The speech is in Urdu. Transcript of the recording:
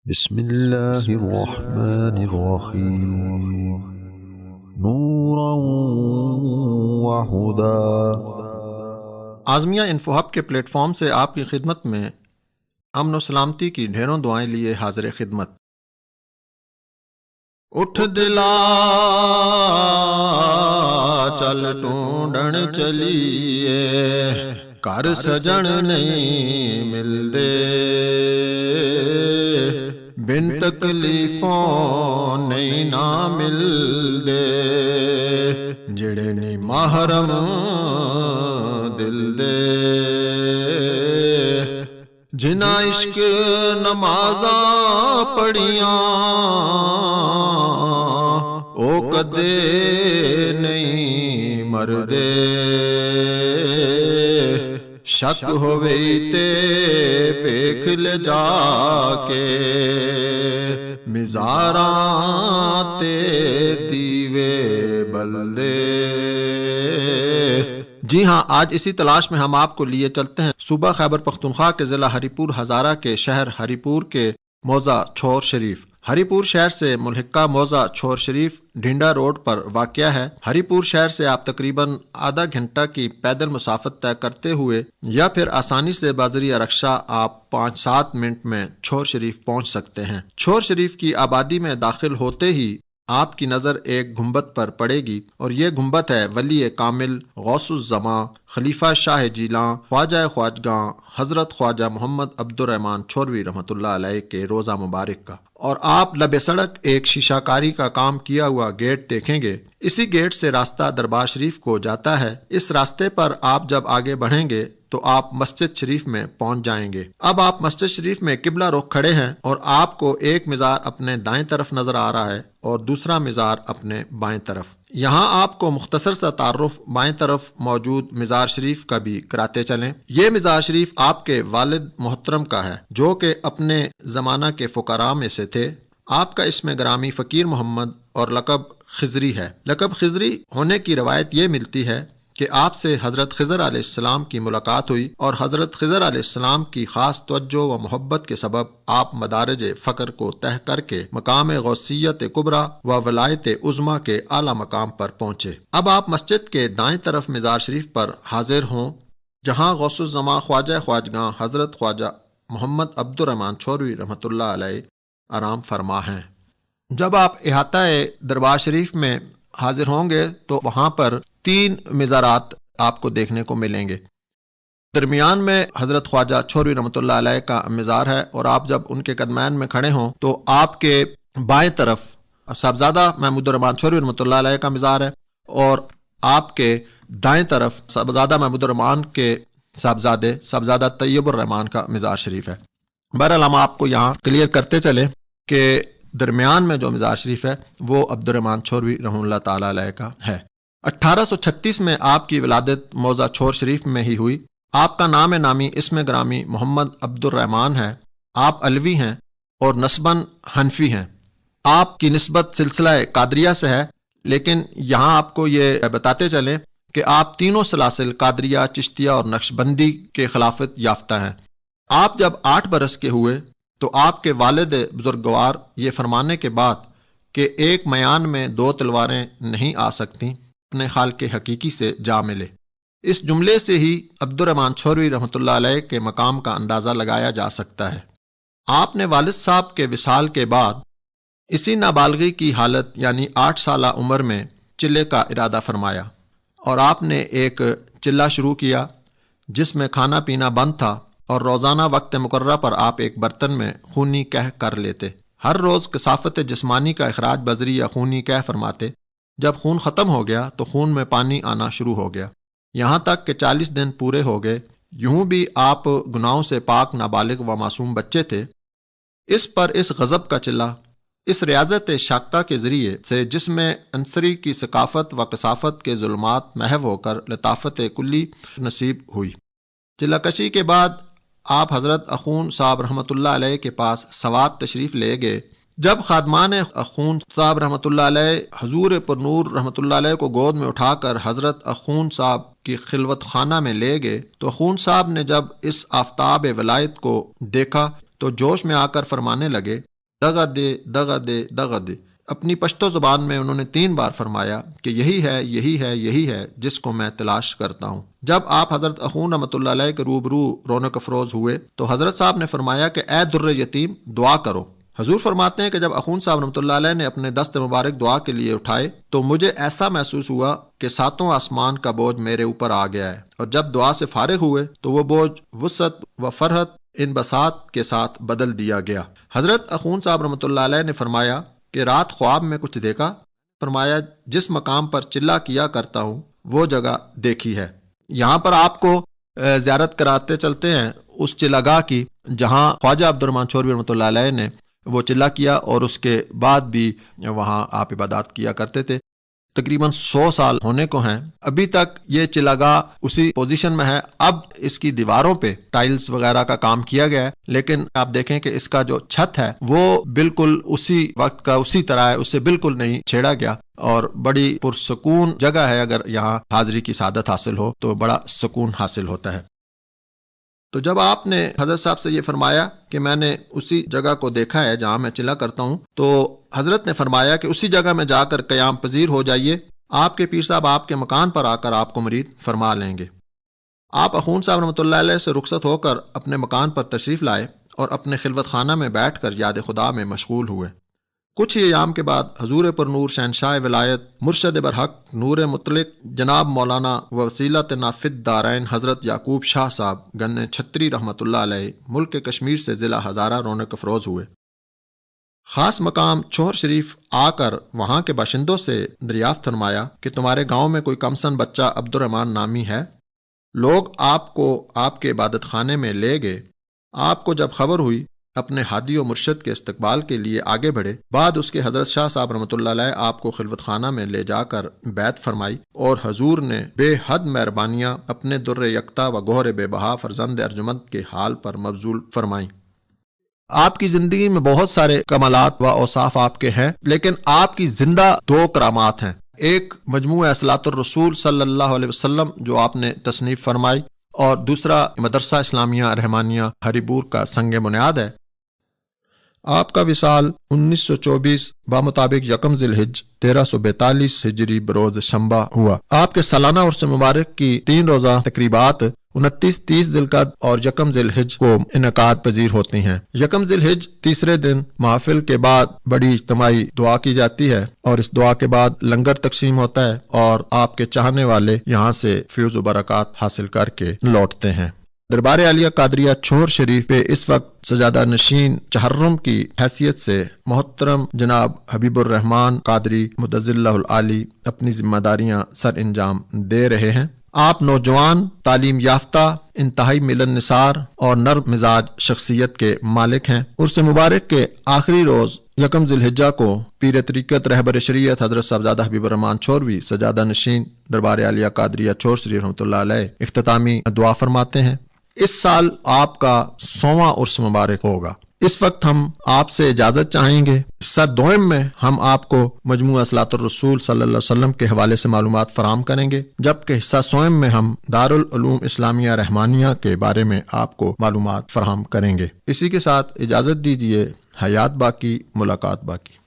بسم اللہ الرحمن الرحیم نورا وہدا۔ اعظمیہ انفو ہب کے پلیٹ فارم سے آپ کی خدمت میں امن و سلامتی کی ڈھیروں دعائیں لیے حاضر خدمت۔ اٹھ دلا چل ٹونڈن چلیے، کر سجن نہیں ملدے، بن تکلیفوں نہیں نہ ملدے، جڑے نہیں محرم دل دے، جنہ عشق نمازاں پڑھیاں او کدے نہیں مردے، شک ہوئے تے ویکھ لے جا کے، مزاراں تے دیوے بلدے۔ جی ہاں، آج اسی تلاش میں ہم آپ کو لیے چلتے ہیں صوبہ خیبر پختونخوا کے ضلع ہری پور ہزارہ کے شہر ہری پور کے موضع چھور شریف۔ ہری پور شہر سے ملحقہ موضع چھور شریف ڈھینڈا روڈ پر واقع ہے۔ ہری پور شہر سے آپ تقریباً آدھا گھنٹہ کی پیدل مسافت طے کرتے ہوئے یا پھر آسانی سے بذریعہ رکشہ آپ 5-7 منٹ میں چھور شریف پہنچ سکتے ہیں۔ چھور شریف کی آبادی میں داخل ہوتے ہی آپ کی نظر ایک گنبد پر پڑے گی، اور یہ گنبد ہے ولی کامل غوث الزماں خلیفہ شاہ جیلاں خواجہ خواجگاں حضرت خواجہ محمد عبد الرحمن چھوروی رحمۃ اللہ علیہ کے روضہ مبارک کا۔ اور آپ لبِ سڑک ایک شیشہ کاری کا کام کیا ہوا گیٹ دیکھیں گے۔ اسی گیٹ سے راستہ دربار شریف کو جاتا ہے۔ اس راستے پر آپ جب آگے بڑھیں گے تو آپ مسجد شریف میں پہنچ جائیں گے۔ اب آپ مسجد شریف میں قبلہ رخ کھڑے ہیں اور آپ کو ایک مزار اپنے دائیں طرف نظر آ رہا ہے اور دوسرا مزار اپنے بائیں طرف۔ یہاں آپ کو مختصر سا تعارف بائیں طرف موجود مزار شریف کا بھی کراتے چلیں۔ یہ مزار شریف آپ کے والد محترم کا ہے، جو کہ اپنے زمانہ کے فقراء میں سے تھے۔ آپ کا اسم گرامی فقیر محمد اور لقب خضری ہے۔ لقب خضری ہونے کی روایت یہ ملتی ہے کہ آپ سے حضرت خضر علیہ السلام کی ملاقات ہوئی، اور حضرت خضر علیہ السلام کی خاص توجہ و محبت کے سبب آپ مدارج فقر کو طے کر کے مقام غوثیت کبریٰ و ولایت عظمیٰ کے اعلیٰ مقام پر پہنچے۔ اب آپ مسجد کے دائیں طرف مزار شریف پر حاضر ہوں، جہاں غوث الزماں خواجہ خواجگاں حضرت خواجہ محمد عبد الرحمن چھوروی رحمۃ اللہ علیہ آرام فرما ہیں۔ جب آپ احاطہ دربار شریف میں حاضر ہوں گے تو وہاں پر 3 مزارات آپ کو دیکھنے کو ملیں گے۔ درمیان میں حضرت خواجہ چھوروی رحمۃ اللہ علیہ کا مزار ہے، اور آپ جب ان کے قدمین میں کھڑے ہوں تو آپ کے بائیں طرف صاحبزادہ محمود الرحمن چھوروی رحمۃ اللہ علیہ کا مزار ہے، اور آپ کے دائیں طرف صاحبزادہ محمود الرحمن کے صاحبزادہ طیب الرحمن کا مزار شریف ہے۔ بہرحال ہم آپ کو یہاں کلیئر کرتے چلے کہ درمیان میں جو مزار شریف ہے وہ عبد الرحمن چھوروی رحمۃ اللہ تعالی علیہ کا ہے۔ 1836 میں آپ کی ولادت موضع چھور شریف میں ہی ہوئی۔ آپ کا نام نامی اسم گرامی محمد عبد الرحمن ہے۔ آپ علوی ہیں اور نسباً حنفی ہیں۔ آپ کی نسبت سلسلہ قادریہ سے ہے، لیکن یہاں آپ کو یہ بتاتے چلیں کہ آپ تینوں سلاسل قادریہ، چشتیہ اور نقشبندی کے خلافت یافتہ ہیں۔ آپ جب 8 برس کے ہوئے تو آپ کے والد بزرگوار یہ فرمانے کے بعد کہ ایک میان میں 2 تلواریں نہیں آ سکتیں، اپنے خالق حقیقی سے جا ملے۔ اس جملے سے ہی عبد الرحمن چھوروی رحمۃ اللہ علیہ کے مقام کا اندازہ لگایا جا سکتا ہے۔ آپ نے والد صاحب کے وصال کے بعد اسی نابالغی کی حالت یعنی 8 سالہ عمر میں چلے کا ارادہ فرمایا، اور آپ نے ایک چلہ شروع کیا جس میں کھانا پینا بند تھا، اور روزانہ وقت مقررہ پر آپ ایک برتن میں خونی قح کر لیتے۔ ہر روز کثافت جسمانی کا اخراج بذریعہ خونی قح فرماتے۔ جب خون ختم ہو گیا تو خون میں پانی آنا شروع ہو گیا، یہاں تک کہ 40 دن پورے ہو گئے۔ یوں بھی آپ گناہوں سے پاک نابالغ و معصوم بچے تھے۔ اس پر اس غضب کا چلہ اس ریاضت شاقہ کے ذریعے سے، جس میں عنصری کی ثقافت و کثافت کے ظلمات محو ہو کر لطافت کلی نصیب ہوئی۔ چلہ کشی کے بعد آپ حضرت اخون صاحب رحمۃ اللہ علیہ کے پاس سوات تشریف لے گئے۔ جب خادمان اخون صاحب رحمۃ اللہ علیہ حضور پر نور رحمۃ اللہ علیہ کو گود میں اٹھا کر حضرت اخون صاحب کی خلوت خانہ میں لے گئے تو اخون صاحب نے جب اس آفتاب ولایت کو دیکھا تو جوش میں آ کر فرمانے لگے دغا دے دغا دے دغا دے۔ اپنی پشتو زبان میں انہوں نے 3 بار فرمایا کہ یہی ہے یہی ہے یہی ہے جس کو میں تلاش کرتا ہوں۔ جب آپ حضرت اخون رحمۃ اللہ علیہ کے روبرو رونق افروز ہوئے تو حضرت صاحب نے فرمایا کہ اے در یتیم دعا کرو۔ حضور فرماتے ہیں کہ جب اخون صاحب رحمۃ اللہ علیہ نے اپنے دست مبارک دعا کے لیے اٹھائے تو مجھے ایسا محسوس ہوا کہ 7 آسمان کا بوجھ میرے اوپر آ گیا ہے، اور جب دعا سے فارغ ہوئے تو وہ بوجھ وسعت و فرحت ان بساط کے ساتھ بدل دیا گیا۔ حضرت اخون صاحب رحمۃ اللہ علیہ نے فرمایا کہ رات خواب میں کچھ دیکھا، فرمایا جس مقام پر چلا کیا کرتا ہوں وہ جگہ دیکھی ہے۔ یہاں پر آپ کو زیارت کراتے چلتے ہیں اس چلاگاہ کی جہاں خواجہ عبد الرحمن چوروی رحمۃ اللہ علیہ نے وہ چلا کیا، اور اس کے بعد بھی وہاں آپ عبادات کیا کرتے تھے۔ تقریباً 100 سال ہونے کو ہیں، ابھی تک یہ چلاگاہ اسی پوزیشن میں ہے۔ اب اس کی دیواروں پہ ٹائلز وغیرہ کا کام کیا گیا ہے، لیکن آپ دیکھیں کہ اس کا جو چھت ہے وہ بالکل اسی وقت کا اسی طرح ہے، اسے بالکل نہیں چھیڑا گیا، اور بڑی پرسکون جگہ ہے۔ اگر یہاں حاضری کی سعادت حاصل ہو تو بڑا سکون حاصل ہوتا ہے۔ تو جب آپ نے حضرت صاحب سے یہ فرمایا کہ میں نے اسی جگہ کو دیکھا ہے جہاں میں چلا کرتا ہوں، تو حضرت نے فرمایا کہ اسی جگہ میں جا کر قیام پذیر ہو جائیے، آپ کے پیر صاحب آپ کے مکان پر آ کر آپ کو مرید فرما لیں گے۔ آپ اخون صاحب رحمۃ اللہ علیہ سے رخصت ہو کر اپنے مکان پر تشریف لائے اور اپنے خلوت خانہ میں بیٹھ کر یاد خدا میں مشغول ہوئے۔ کچھ ہی ایام کے بعد حضور پر نور شہنشاہ ولایت مرشد برحق نور مطلق جناب مولانا وسیلت نافد دارین حضرت یعقوب شاہ صاحب گن چھتری رحمۃ اللہ علیہ ملک کشمیر سے ضلع ہزارہ رونق افروز ہوئے۔ خاص مقام چوہر شریف آ کر وہاں کے باشندوں سے دریافت فرمایا کہ تمہارے گاؤں میں کوئی کمسن بچہ عبد الرحمن نامی ہے؟ لوگ آپ کو آپ کے عبادت خانے میں لے گئے۔ آپ کو جب خبر ہوئی اپنے ہادی و مرشد کے استقبال کے لیے آگے بڑھے۔ بعد اس کے حضرت شاہ صاحب رحمۃ اللہ علیہ آپ کو خلوت خانہ میں لے جا کر بیعت فرمائی، اور حضور نے بے حد مہربانیاں اپنے در یکتا و گوہر بے بہا فرزند ارجمند کے حال پر مبذول فرمائیں۔ آپ کی زندگی میں بہت سارے کمالات و اوصاف آپ کے ہیں، لیکن آپ کی زندہ 2 کرامات ہیں۔ ایک مجموعہ اصلاۃ الرسول صلی اللہ علیہ وسلم جو آپ نے تصنیف فرمائی، اور دوسرا مدرسہ اسلامیہ رحمانیہ ہریپور کا سنگ بنیاد ہے۔ آپ کا وصال 1924 بمطابق 1 ذی الحج 1342 ہجری بروز شنبہ ہوا۔ آپ کے سالانہ عرس مبارک کی 3 روزہ تقریبات 29، 30 ذی القعدہ اور 1 ذی الحج کو انعقاد پذیر ہوتی ہیں۔ 1 ذی الحج تیسرے دن محافل کے بعد بڑی اجتماعی دعا کی جاتی ہے، اور اس دعا کے بعد لنگر تقسیم ہوتا ہے، اور آپ کے چاہنے والے یہاں سے فیض و برکات حاصل کر کے لوٹتے ہیں۔ دربار عالیہ قادریہ چوہر شریف پہ اس وقت سجادہ نشین چہرم کی حیثیت سے محترم جناب حبیب الرحمن قادری مدظ اللہ العالی اپنی ذمہ داریاں سر انجام دے رہے ہیں۔ آپ نوجوان، تعلیم یافتہ، انتہائی ملن نثار اور نرم مزاج شخصیت کے مالک ہیں۔ عرس مبارک کے آخری روز 1 ذی الحجہ کو پیر طریقت رہبر شریعت حضرت صاحبزادہ حبیب الرحمن چوروی سجادہ نشین دربار عالیہ قادریہ چوہر شریف رحمۃ اللہ علیہ اختتامی دعا فرماتے ہیں۔ اس سال آپ کا 100واں عرس مبارک ہوگا۔ اس وقت ہم آپ سے اجازت چاہیں گے۔ حصہ دوم میں ہم آپ کو مجموعہ اصلاۃ الرسول صلی اللہ علیہ وسلم کے حوالے سے معلومات فراہم کریں گے، جبکہ حصہ سوم میں ہم دارالعلوم اسلامیہ رحمانیہ کے بارے میں آپ کو معلومات فراہم کریں گے۔ اسی کے ساتھ اجازت دیجیے، حیات باقی، ملاقات باقی۔